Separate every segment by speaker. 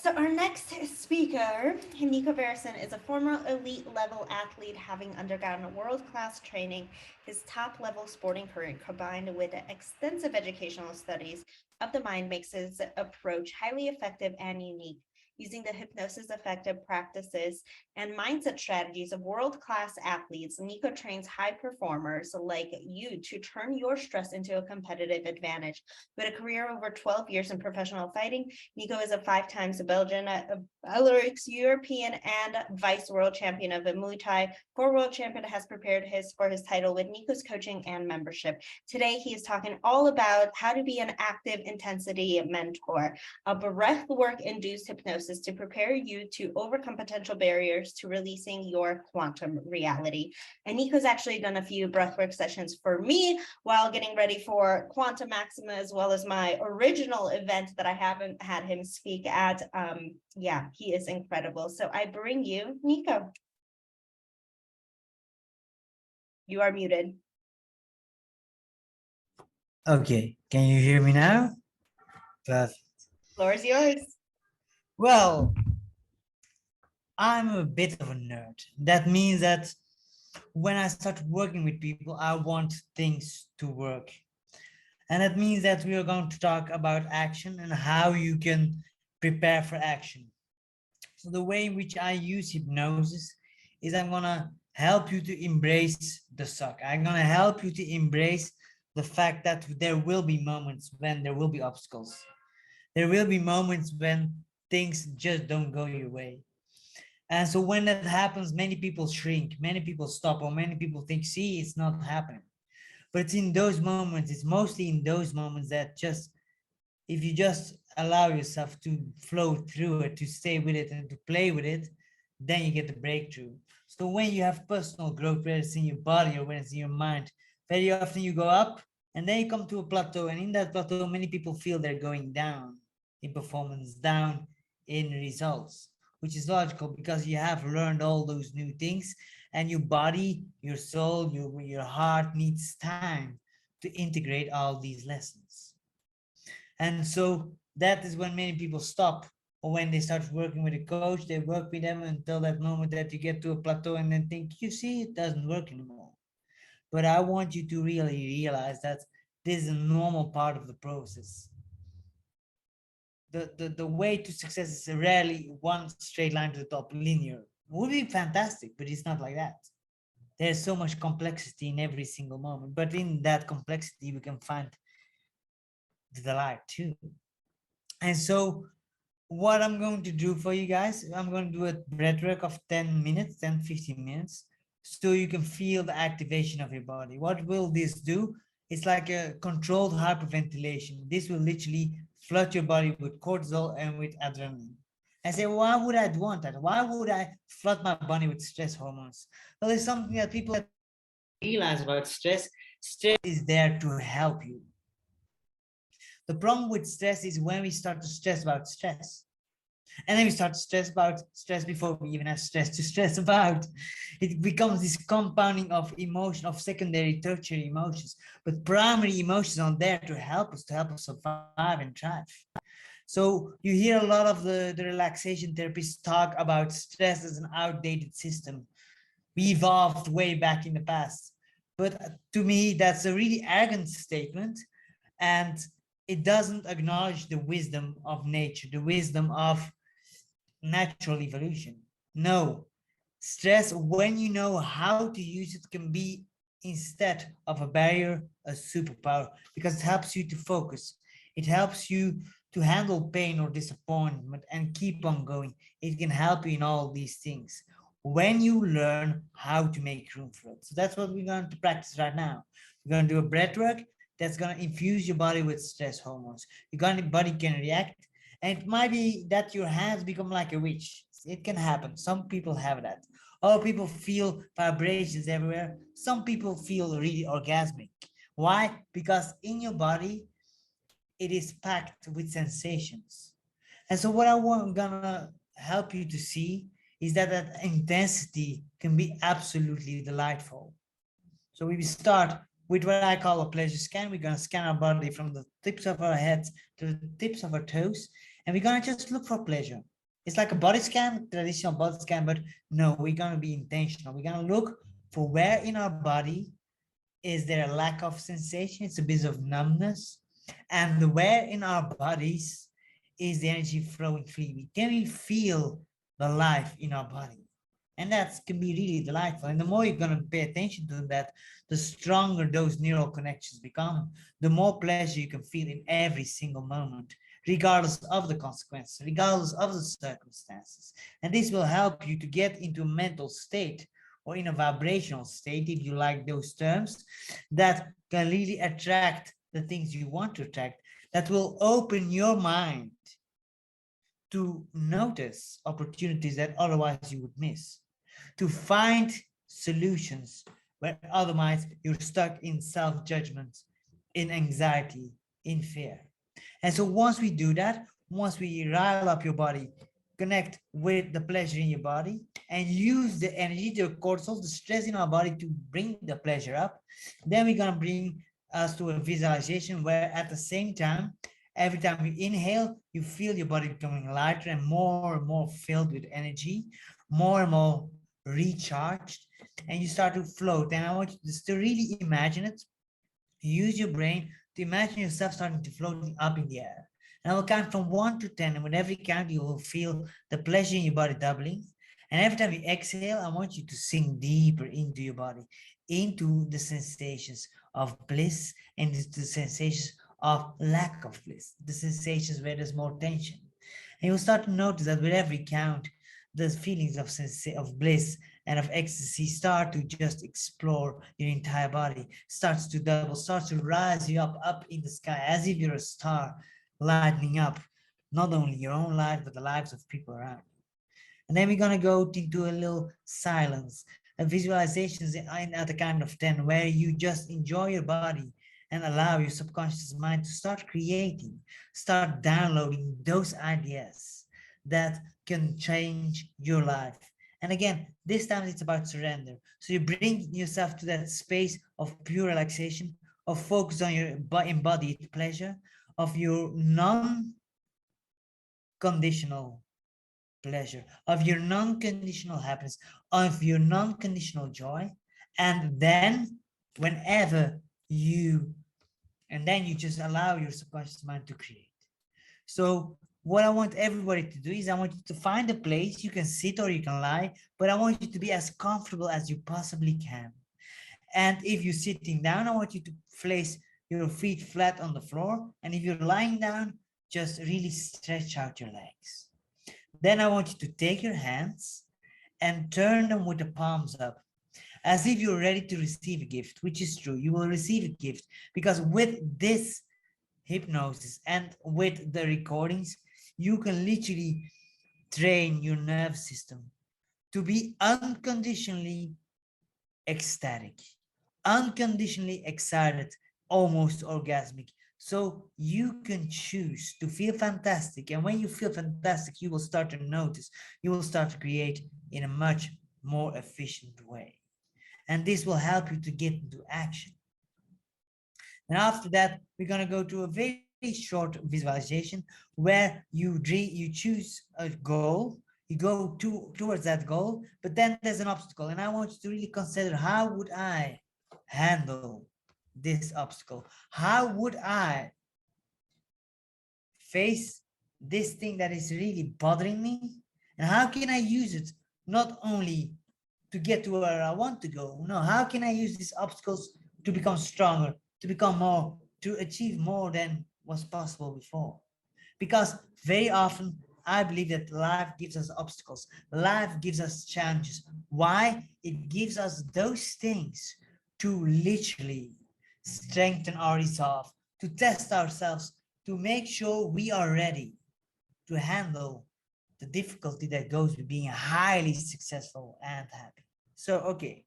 Speaker 1: So our next speaker, Nico Verresen, is a former elite level athlete having undergone world-class training. His top-level sporting career combined with extensive educational studies of the mind makes his approach highly effective and unique. Using the hypnosis effective practices and mindset strategies of world-class athletes, Nico trains high performers like you to turn your stress into a competitive advantage. With a career over 12 years in professional fighting, Nico is a five times Belgian, Belarus European, and vice world champion of the Muay Thai. For world champion has prepared for his title with Nico's coaching and membership. Today, he is talking all about how to be an active intensity mentor, a breathwork induced hypnosis to prepare you to overcome potential barriers to releasing your quantum reality. And Nico's actually done a few breathwork sessions for me while getting ready for Quantum Maxima, as well as my original event that I haven't had him speak at. Yeah, he is incredible. So I bring you Nico. You are muted.
Speaker 2: Okay, can you hear me now? Perfect.
Speaker 1: Floor is yours.
Speaker 2: Well, I'm a bit of a nerd. That means that when I start working with people, I want things to work. And that means that we are going to talk about action and how you can prepare for action. So the way in which I use hypnosis is I'm gonna help you to embrace the suck. I'm gonna help you to embrace the fact that there will be moments when there will be obstacles. There will be moments when things just don't go your way. And so when that happens, many people shrink, many people stop, or many people think, see, it's not happening. But it's in those moments, it's mostly in those moments that just, if you just allow yourself to flow through it, to stay with it and to play with it, then you get the breakthrough. So when you have personal growth, whether it's in your body or whether it's in your mind, very often you go up and then you come to a plateau. And in that plateau, many people feel they're going down in performance, down in results, which is logical because you have learned all those new things and your body, your soul, your heart needs time to integrate all these lessons. And so that is when many people stop, or when they start working with a coach, they work with them until that moment that you get to a plateau and then think, you see, it doesn't work anymore. But I want you to really realize that this is a normal part of the process. The way to success is rarely one straight line to the top, linear. It would be fantastic, but it's not like that. There's so much complexity in every single moment, but in that complexity, we can find the delight too. And so what I'm going to do for you guys, I'm going to do a breathwork of 10 minutes, 10, 15 minutes, so you can feel the activation of your body. What will this do? It's like a controlled hyperventilation. This will literally flood your body with cortisol and with adrenaline. I say, why would I want that? Why would I flood my body with stress hormones? Well, it's something that people realize about stress. Stress is there to help you. The problem with stress is when we start to stress about stress. And then we start to stress about stress before we even have stress to stress about. It becomes this compounding of emotion, of secondary, tertiary emotions. But primary emotions are there to help us survive and thrive. So you hear a lot of the relaxation therapists talk about stress as an outdated system. We evolved way back in the past. But to me, that's a really arrogant statement. And it doesn't acknowledge the wisdom of nature, the wisdom of natural evolution. No, stress, when you know how to use it, can be, instead of a barrier, a superpower, because it helps you to focus. It helps you to handle pain or disappointment and keep on going. It can help you in all these things when you learn how to make room for it. So that's what we're going to practice right now. We're going to do a breath work that's going to infuse your body with stress hormones. Your body can react, and it might be that your hands become like a witch. It can happen. Some people have that. Other people feel vibrations everywhere. Some people feel really orgasmic. Why? Because in your body, it is packed with sensations. And so what I'm gonna help you to see is that that intensity can be absolutely delightful. So we start with what I call a pleasure scan. We're gonna scan our body from the tips of our heads to the tips of our toes. and we're gonna just look for pleasure. It's like a body scan, traditional body scan, but no, we're gonna be intentional. We're gonna look for where in our body is there a lack of sensation, it's a bit of numbness, and where in our bodies is the energy flowing freely. Can we feel the life in our body? And that can be really delightful. And the more you're going to pay attention to that, the stronger those neural connections become, the more pleasure you can feel in every single moment, regardless of the consequences, regardless of the circumstances. And this will help you to get into a mental state or in a vibrational state, if you like those terms, that can really attract the things you want to attract, that will open your mind to notice opportunities that otherwise you would miss, to find solutions where otherwise you're stuck in self-judgment, in anxiety, in fear. And so once we do that, once we rile up your body, connect with the pleasure in your body, and use the energy, the cortisol, the stress in our body to bring the pleasure up, then we're going to bring us to a visualization where at the same time, every time you inhale, you feel your body becoming lighter and more filled with energy, more and more recharged, and you start to float. And I want you just to really imagine it. Use your brain to imagine yourself starting to floating up in the air. And I will count from 1 to 10, and with every count, you will feel the pleasure in your body doubling. And every time you exhale, I want you to sink deeper into your body, into the sensations of bliss and the sensations of lack of bliss, the sensations where there's more tension. And you'll start to notice that with every count, the feelings of bliss and of ecstasy start to just explore your entire body, starts to double, starts to rise you up in the sky as if you're a star, lightening up not only your own life, but the lives of people around you. And then we're going to go into a little silence, a visualizations at a kind of 10, where you just enjoy your body and allow your subconscious mind to start creating, start downloading those ideas that can change your life. And again, this time it's about surrender. So you bring yourself to that space of pure relaxation, of focus on your embodied pleasure, of your non-conditional pleasure, of your non-conditional happiness, of your non-conditional joy. And then whenever you, and then you just allow your subconscious mind to create. So what I want everybody to do is I want you to find a place you can sit or you can lie, but I want you to be as comfortable as you possibly can. And if you're sitting down, I want you to place your feet flat on the floor. And if you're lying down, just really stretch out your legs. Then I want you to take your hands and turn them with the palms up, as if you're ready to receive a gift, which is true. You will receive a gift, because with this hypnosis and with the recordings, you can literally train your nervous system to be unconditionally ecstatic, unconditionally excited, almost orgasmic. So you can choose to feel fantastic. And when you feel fantastic, you will start to notice, you will start to create in a much more efficient way. And this will help you to get into action. And after that, we're going to go to a very short visualization where you choose a goal, you go towards that goal, but then there's an obstacle. And I want you to really consider, how would I handle this obstacle? How would I face this thing that is really bothering me? And how can I use it not only to get to where I want to go? No, how can I use these obstacles to become stronger, to become more, to achieve more than was possible before? Because very often I believe that life gives us obstacles. Life gives us challenges. Why? It gives us those things to literally strengthen our resolve, to test ourselves, to make sure we are ready to handle the difficulty that goes with being highly successful and happy. So, okay.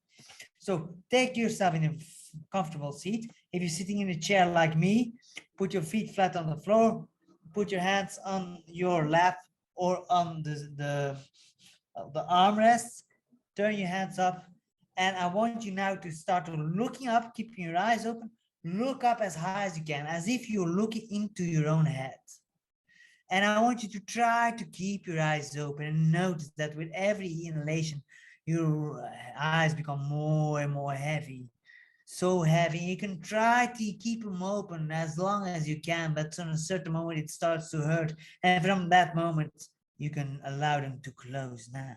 Speaker 2: So take yourself in a comfortable seat. If you're sitting in a chair like me, put your feet flat on the floor, put your hands on your lap or on the armrests, turn your hands up. And I want you now to start looking up, keeping your eyes open, look up as high as you can, as if you're looking into your own head. And I want you to try to keep your eyes open and notice that with every inhalation, your eyes become more and more heavy. So heavy. You can try to keep them open as long as you can, but on a certain moment it starts to hurt. And from that moment, you can allow them to close now.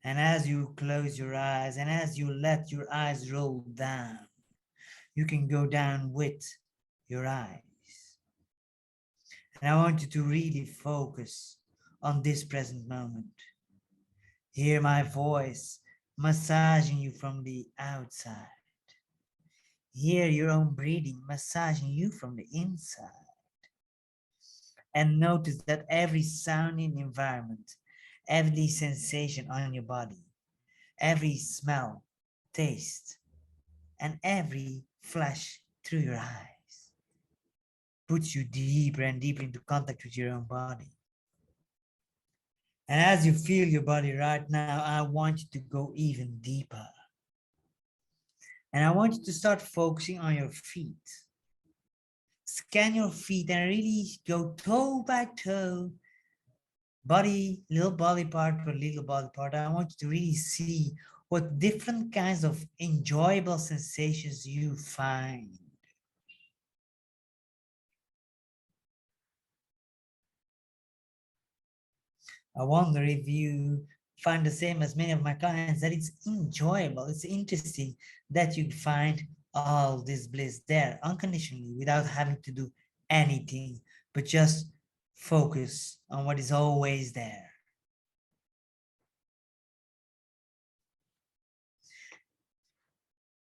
Speaker 2: And as you close your eyes and as you let your eyes roll down, you can go down with your eyes. And I want you to really focus on this present moment. Hear my voice massaging you from the outside. Hear your own breathing massaging you from the inside. And notice that every sound in the environment, every sensation on your body, every smell, taste, and every flash through your eyes puts you deeper and deeper into contact with your own body. And as you feel your body right now, I want you to go even deeper. And I want you to start focusing on your feet. Scan your feet and really go toe by toe, little body part per little body part. I want you to really see what different kinds of enjoyable sensations you find. I wonder if you find the same as many of my clients, that it's enjoyable, it's interesting that you find all this bliss there unconditionally without having to do anything, but just focus on what is always there.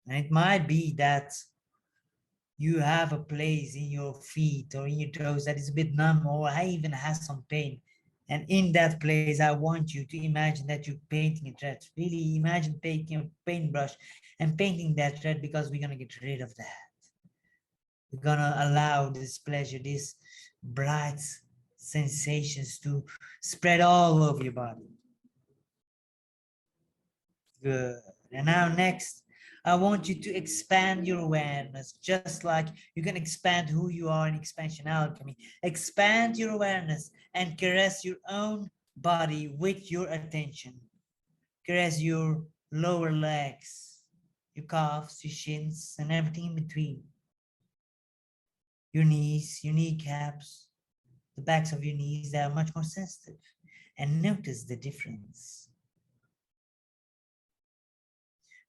Speaker 2: And it might be that you have a place in your feet or in your toes that is a bit numb or even has some pain. And in that place, I want you to imagine that you're painting a thread. Really imagine taking a paintbrush and painting that thread, because we're going to get rid of that. We're going to allow this pleasure, these bright sensations to spread all over your body. Good. And now next, I want you to expand your awareness, just like you can expand who you are in Xpansion Alchemy. Expand your awareness and caress your own body with your attention. Caress your lower legs, your calves, your shins, and everything in between. Your knees, your kneecaps, the backs of your knees, they are much more sensitive. And notice the difference.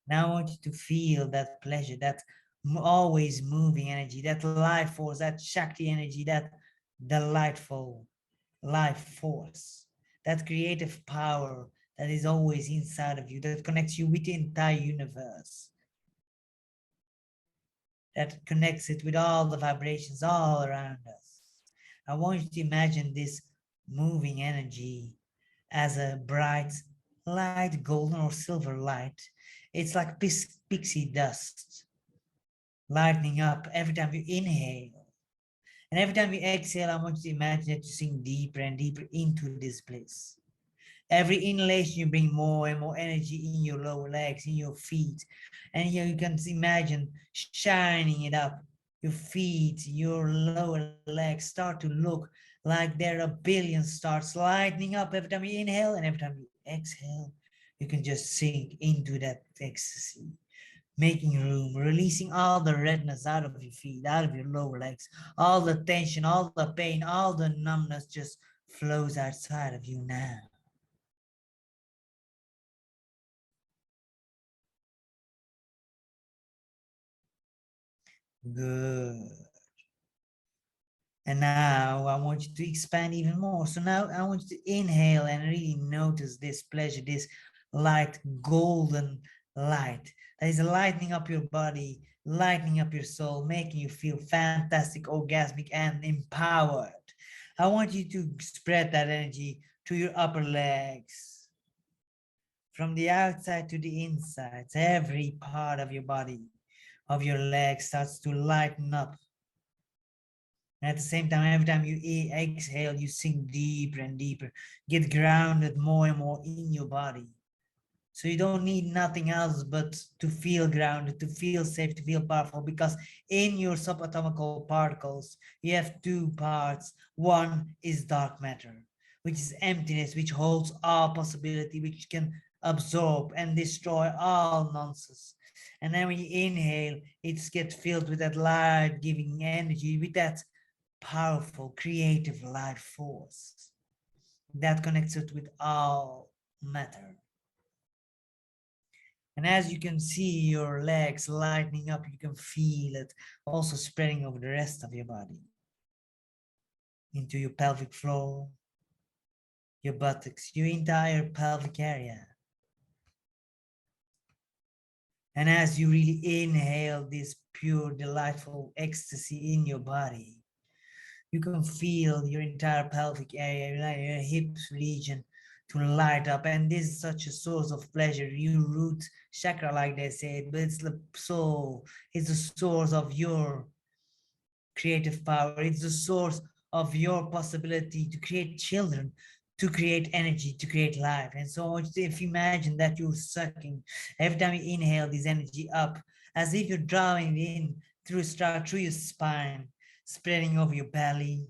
Speaker 2: Now I want you to feel that pleasure, that always moving energy, that life force, that Shakti energy, that delightful life force, that creative power that is always inside of you, that connects you with the entire universe, that connects it with all the vibrations all around us. I want you to imagine this moving energy as a bright, light golden or silver light. It's like pixie dust, lightening up every time you inhale. And every time you exhale, I want you to imagine that you sink deeper and deeper into this bliss. Every inhalation, you bring more and more energy in your lower legs, in your feet. And you can imagine shining it up. Your feet, your lower legs start to look like there are billion stars lightening up every time you inhale, and every time you exhale, you can just sink into that ecstasy, making room, releasing all the redness out of your feet, out of your lower legs, all the tension, all the pain, all the numbness just flows outside of you now. Good. And now I want you to expand even more. So now I want you to inhale and really notice this pleasure, this light, golden light that is lightening up your body, lightening up your soul, making you feel fantastic, orgasmic, and empowered. I want you to spread that energy to your upper legs, from the outside to the inside. Every part of your body, of your legs, starts to lighten up. And at the same time, every time you exhale, you sink deeper and deeper, get grounded more and more in your body. So you don't need nothing else but to feel grounded, to feel safe, to feel powerful, because in your subatomic particles, you have two parts. One is dark matter, which is emptiness, which holds all possibility, which can absorb and destroy all nonsense. And then when you inhale, it gets filled with that light-giving energy, with that powerful, creative life force that connects it with all matter. And as you can see your legs lightening up, you can feel it also spreading over the rest of your body, into your pelvic floor, your buttocks, your entire pelvic area. And as you really inhale this pure, delightful ecstasy in your body, you can feel your entire pelvic area, your hips region to light up. And this is such a source of pleasure. Your root chakra, like they say, but it's the soul, it's the source of your creative power. It's the source of your possibility to create children, to create energy, to create life. And so if you imagine that you're sucking, every time you inhale this energy up, as if you're drawing it in through your spine, spreading over your belly,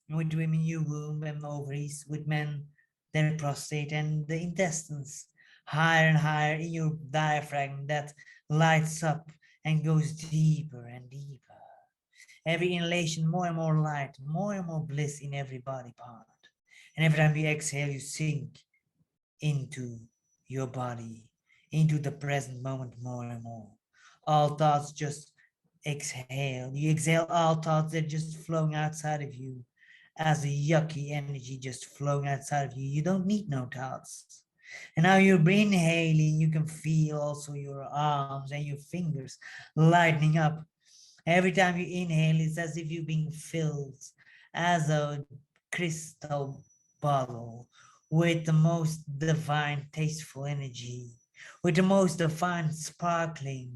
Speaker 2: with women your womb and ovaries, with men their prostate and the intestines, higher and higher in your diaphragm that lights up and goes deeper and deeper. Every inhalation, more and more light, more and more bliss in every body part. And every time you exhale, you sink into your body, into the present moment more and more. All thoughts just exhale. You exhale all thoughts that are just flowing outside of you as a yucky energy just flowing outside of you. You don't need no thoughts. And now you're inhaling, you can feel also your arms and your fingers lightening up. Every time you inhale, it's as if you're being filled as a crystal bottle with the most divine, tasteful energy, with the most divine, sparkling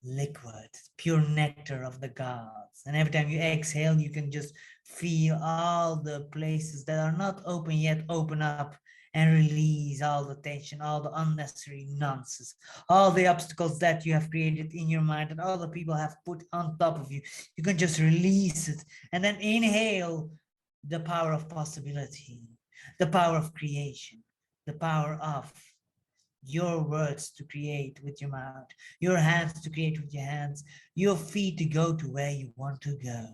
Speaker 2: liquid, pure nectar of the gods. And every time you exhale, you can just feel all the places that are not open yet open up and release all the tension, all the unnecessary nonsense, all the obstacles that you have created in your mind and other people have put on top of you. You can just release it and then inhale the power of possibility, the power of creation, the power of your words to create with your mouth, your hands to create with your hands, your feet to go to where you want to go.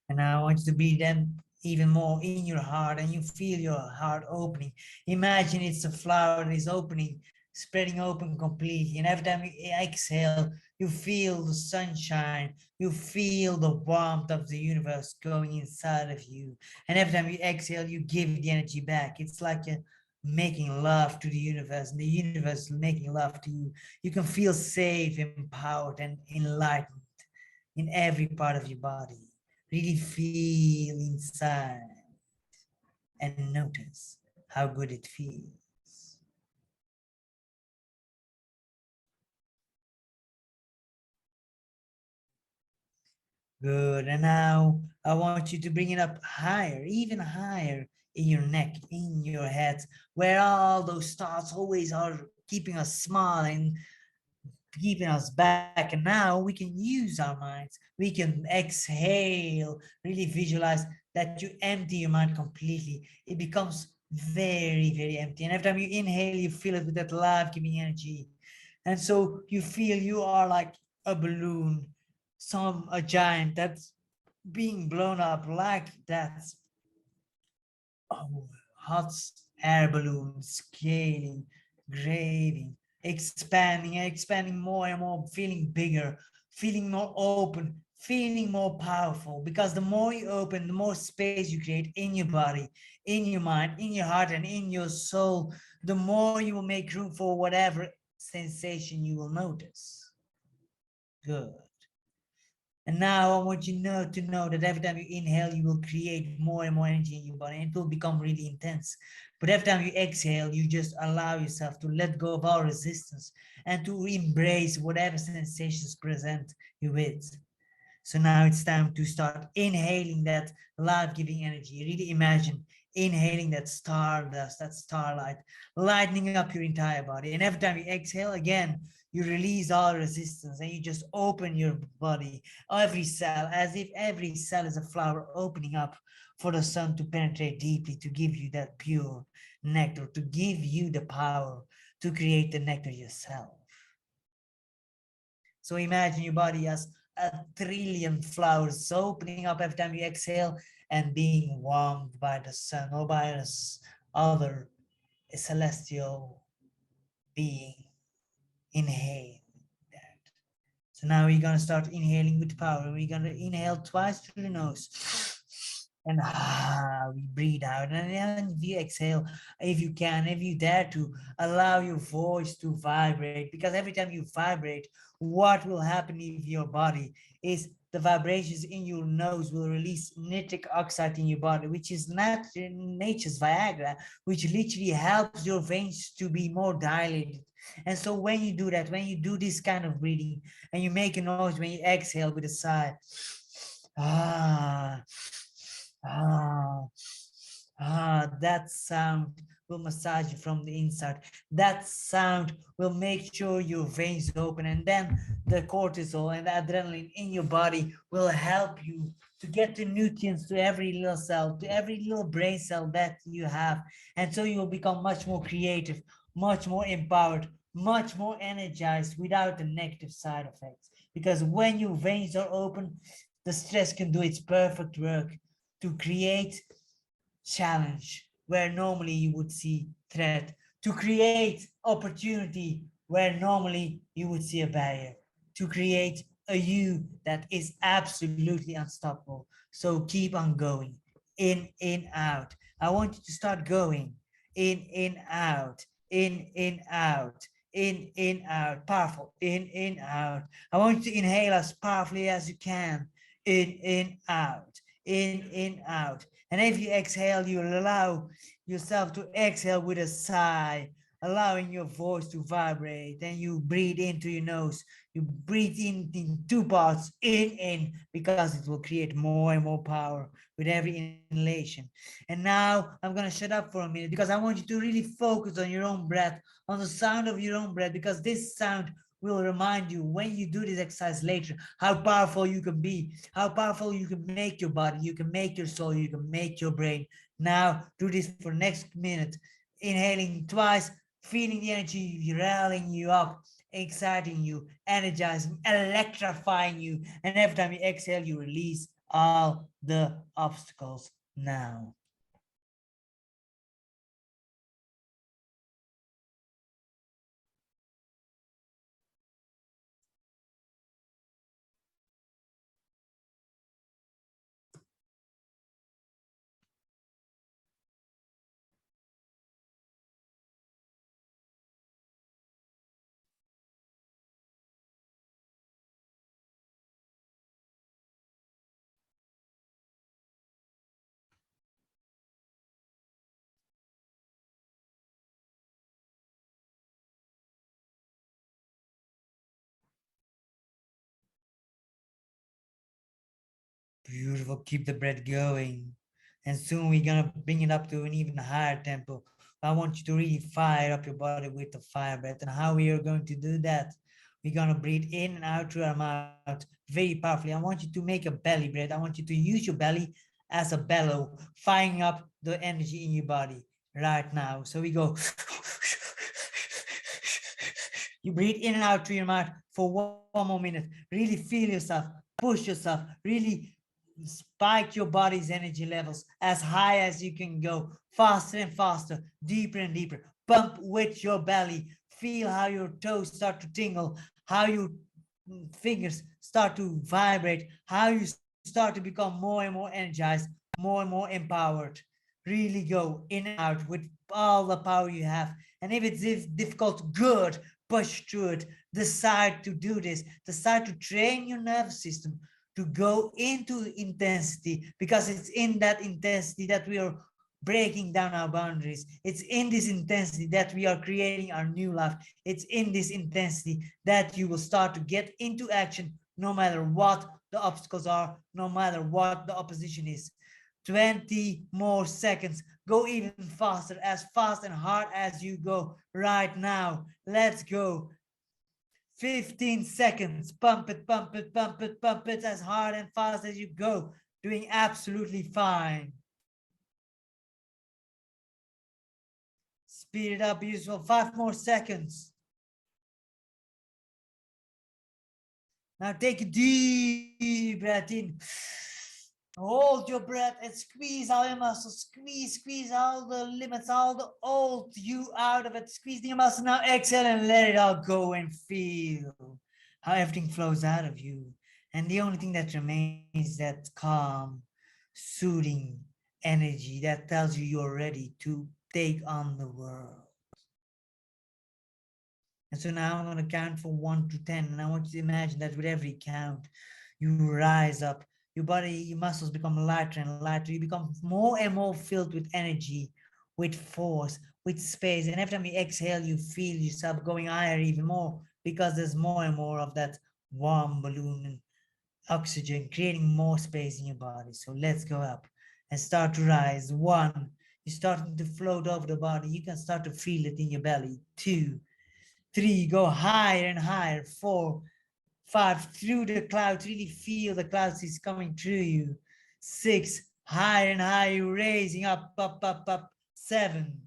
Speaker 2: And now I want you to breathe them even more in your heart, and you feel your heart opening. Imagine it's a flower that is opening, spreading open completely. And every time you exhale, you feel the sunshine, you feel the warmth of the universe going inside of you. And every time you exhale, you give the energy back. It's like a making love to the universe, and the universe making love to you. You can feel safe, empowered, and enlightened in every part of your body. Really feel inside and notice how good it feels. Good. And now I want you to bring it up higher, even higher in your neck, in your head, where all those thoughts always are keeping us small and keeping us back. And now we can use our minds. We can exhale, really visualize that you empty your mind completely. It becomes very, very empty. And every time you inhale, you feel it with that life-giving energy. And so you feel you are like a balloon, a giant that's being blown up like that hot air balloon, scaling, graving, expanding more and more, feeling bigger, feeling more open, feeling more powerful. Because the more you open, the more space you create in your body, in your mind, in your heart, and in your soul, the more you will make room for whatever sensation you will notice. Good. And now I want you to know that every time you inhale, you will create more and more energy in your body, and it will become really intense. But every time you exhale, you just allow yourself to let go of all resistance and to embrace whatever sensations present you with. So now it's time to start inhaling that life-giving energy. Really imagine inhaling that stardust, that starlight, lightening up your entire body. And every time you exhale again, you release all resistance and you just open your body, every cell, as if every cell is a flower opening up for the sun to penetrate deeply, to give you that pure nectar, to give you the power to create the nectar yourself. So imagine your body as a trillion flowers opening up every time you exhale and being warmed by the sun or by other celestial being. Inhale that. So now we're gonna start inhaling with power. We're gonna inhale twice through the nose. And we breathe out. And then if you exhale, if you can, if you dare to, allow your voice to vibrate. Because every time you vibrate, what will happen if your body is the vibrations in your nose will release nitric oxide in your body, which is not nature's Viagra, which literally helps your veins to be more dilated. And so when you do that, when you do this kind of breathing and you make a noise when you exhale with a sigh, ah, ah, that sound will massage you from the inside. That sound will make sure your veins open, and then the cortisol and the adrenaline in your body will help you to get the nutrients to every little cell, to every little brain cell that you have. And so you will become much more creative, much more empowered, much more energized without the negative side effects. Because when your veins are open, the stress can do its perfect work to create challenge where normally you would see threat, to create opportunity where normally you would see a barrier, to create a you that is absolutely unstoppable. So keep on going, in, out. I want you to start going in, out, in, out, out, powerful, in, out. I want you to inhale as powerfully as you can, in, out, in, out. And if you exhale, you'll allow yourself to exhale with a sigh, allowing your voice to vibrate. And you breathe into your nose. You breathe in two parts, in, because it will create more and more power with every inhalation. And now I'm going to shut up for a minute because I want you to really focus on your own breath, on the sound of your own breath, because this sound will remind you when you do this exercise later how powerful you can be, how powerful you can make your body, you can make your soul, you can make your brain. Now do this for next minute, inhaling twice, feeling the energy rallying you up, exciting you, energizing, electrifying you, and every time you exhale you release all the obstacles now. Beautiful. Keep the breath going. And soon we're going to bring it up to an even higher tempo. I want you to really fire up your body with the fire breath. And how we are going to do that? We're going to breathe in and out through our mouth very powerfully. I want you to make a belly breath. I want you to use your belly as a bellow, firing up the energy in your body right now. So we go. You breathe in and out through your mouth for one more minute. Really feel yourself, push yourself, really spike your body's energy levels as high as you can go, faster and faster, deeper and deeper. Pump with your belly. Feel how your toes start to tingle, how your fingers start to vibrate, how you start to become more and more energized, more and more empowered. Really go in and out with all the power you have. And if it's difficult, good, push through it. Decide to do this. Decide to train your nervous system to go into intensity, because it's in that intensity that we are breaking down our boundaries. It's in this intensity that we are creating our new life. It's in this intensity that you will start to get into action no matter what the obstacles are, no matter what the opposition is. 20 more seconds. Go even faster, as fast and hard as you go right now. Let's go. 15 seconds. Pump it, pump it, pump it, pump it as hard and fast as you go. Doing absolutely fine. Speed it up, useful. 5 more seconds. Now take a deep breath in. Hold your breath and squeeze all your muscles. Squeeze all the limits, all the old you out of it. Squeeze your muscles. Now exhale and let it all go and feel how everything flows out of you. And the only thing that remains is that calm, soothing energy that tells you you're ready to take on the world. And so now I'm going to count from 1 to 10. And I want you to imagine that with every count, you rise up. Your body, your muscles become lighter and lighter. You become more and more filled with energy, with force, with space. And every time you exhale, you feel yourself going higher even more because there's more and more of that warm balloon and oxygen, creating more space in your body. So let's go up and start to rise. 1, you're starting to float over the body. You can start to feel it in your belly. 2, 3, go higher and higher. 4, 5, through the clouds, really feel the clouds is coming through you. 6, higher and higher, raising up. 7,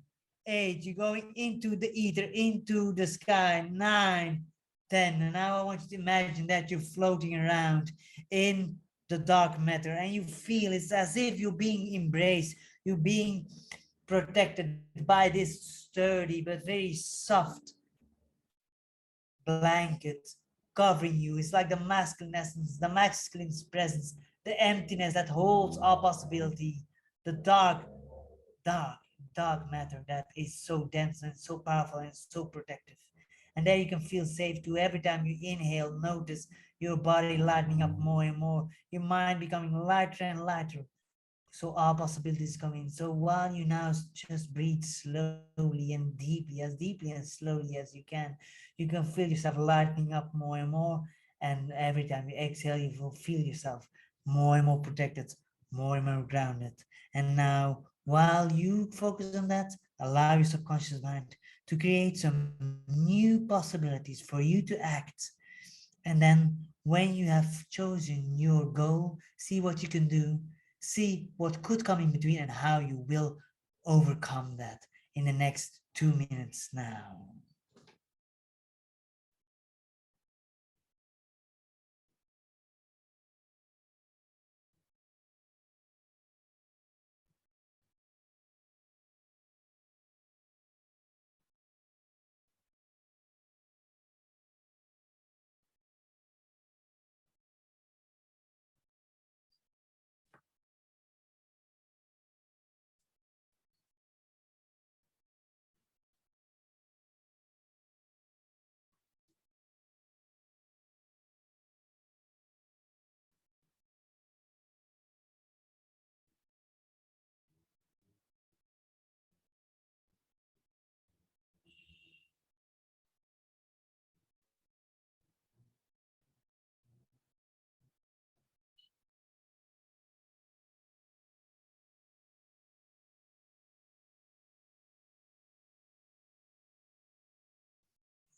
Speaker 2: 8, you're going into the ether, into the sky. 9, 10, and now I want you to imagine that you're floating around in the dark matter, and you feel it's as if you're being embraced, you're being protected by this sturdy but very soft blanket covering you. It's like the masculine essence, the masculine presence, the emptiness that holds all possibility, the dark, dark matter that is so dense and so powerful and so protective. And there you can feel safe too. Every time you inhale, notice your body lightening up more and more, your mind becoming lighter and lighter. So all possibilities come in. So while you now just breathe slowly and deeply and slowly as you can feel yourself lightening up more and more. And every time you exhale, you will feel yourself more and more protected, more and more grounded. And now, while you focus on that, allow your subconscious mind to create some new possibilities for you to act. And then when you have chosen your goal, see what you can do, see what could come in between, and how you will overcome that in the next 2 minutes now.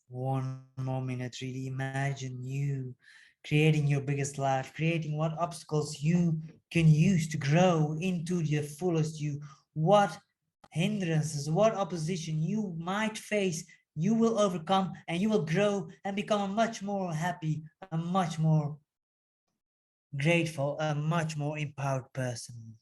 Speaker 2: One more minute, really imagine you creating your biggest life, creating what obstacles you can use to grow into the fullest you, what hindrances, what opposition you might face, you will overcome, and you will grow and become a much more happy, a much more grateful, a much more empowered person.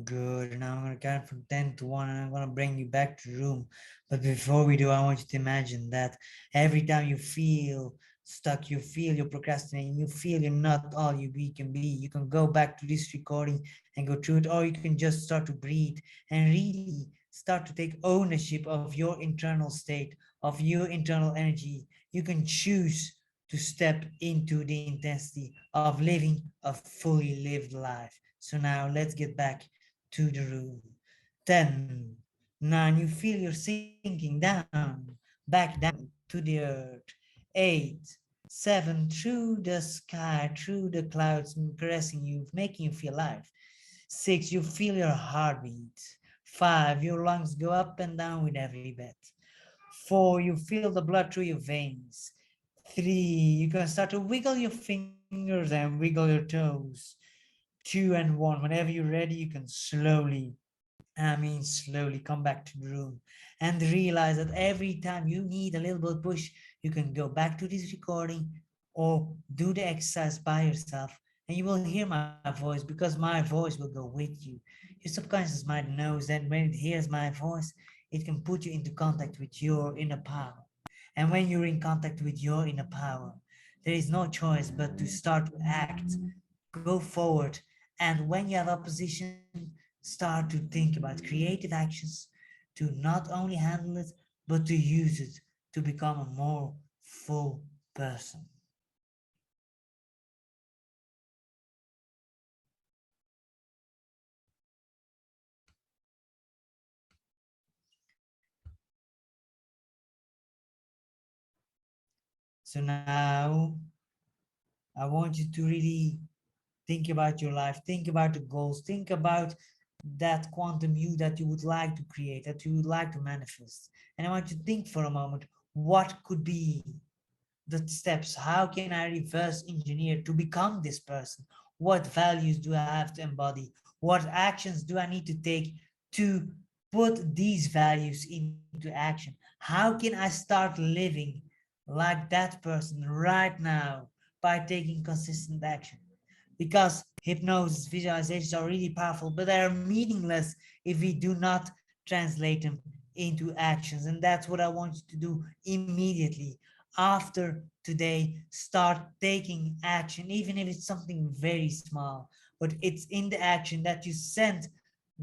Speaker 2: Good. Now I'm gonna count from 10 to 1 and I'm gonna bring you back to the room. But before we do, I want you to imagine that every time you feel stuck, you feel you're procrastinating, you feel you're not all you can be, you can go back to this recording and go through it, or you can just start to breathe and really start to take ownership of your internal state, of your internal energy. You can choose to step into the intensity of living a fully lived life. So now let's get back to the room. 10, 9, you feel you're sinking down, back down to the earth. 8, 7, through the sky, through the clouds, caressing you, making you feel alive. 6, you feel your heartbeat. 5, your lungs go up and down with every breath. 4, you feel the blood through your veins. 3, you can start to wiggle your fingers and wiggle your toes. 2 and 1, whenever you're ready, you can slowly come back to the room and realize that every time you need a little bit push, you can go back to this recording or do the exercise by yourself, and you will hear my voice because my voice will go with you. Your subconscious mind knows that when it hears my voice, it can put you into contact with your inner power. And when you're in contact with your inner power, there is no choice but to start to act, go forward, and when you have opposition, start to think about creative actions to not only handle it, but to use it to become a more full person. So now I want you to really think about your life, think about the goals, think about that quantum you that you would like to create, that you would like to manifest. And I want you to think for a moment, what could be the steps? How can I reverse engineer to become this person? What values do I have to embody? What actions do I need to take to put these values into action? How can I start living like that person right now by taking consistent action? Because hypnosis visualizations are really powerful, but they are meaningless if we do not translate them into actions. And that's what I want you to do immediately. After today, start taking action, even if it's something very small, but it's in the action that you send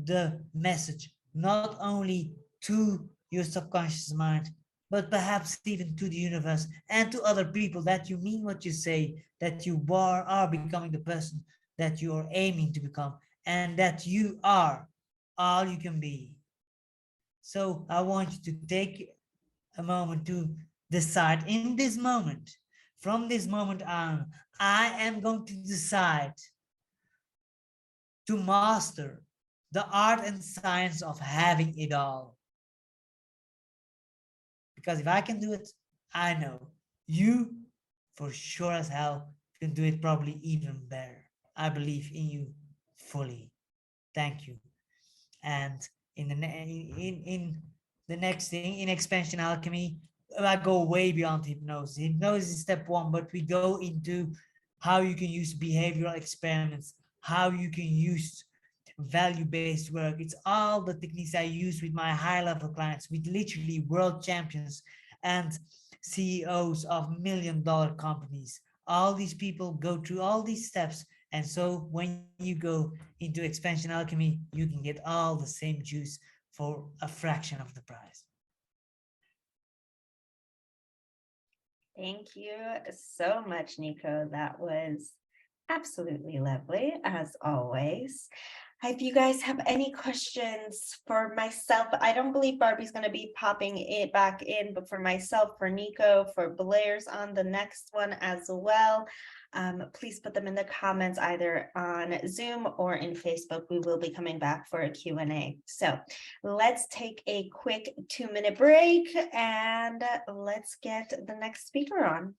Speaker 2: the message not only to your subconscious mind, but perhaps even to the universe and to other people, that you mean what you say, that you are becoming the person that you are aiming to become, and that you are all you can be. So I want you to take a moment to decide in this moment, from this moment on, I am going to decide to master the art and science of having it all. Because if I can do it, I know you for sure as hell can do it probably even better. I believe in you fully. Thank you. And in the next thing, in expansion alchemy, I go way beyond hypnosis. Hypnosis is step one, but we go into how you can use behavioral experiments, how you can use value-based work. It's all the techniques I use with my high-level clients, with literally world champions and CEOs of million-dollar companies. All these people go through all these steps, and so when you go into expansion alchemy, you can get all the same juice for a fraction of the price.
Speaker 1: Thank you so much, Nico. That was absolutely lovely, as always. If you guys have any questions for myself, I don't believe Barbie's going to be popping it back in, but for myself, for Nico, for Blair's on the next one as well, please put them in the comments either on Zoom or in Facebook. We will be coming back for a Q&A. So let's take a quick 2-minute break and let's get the next speaker on.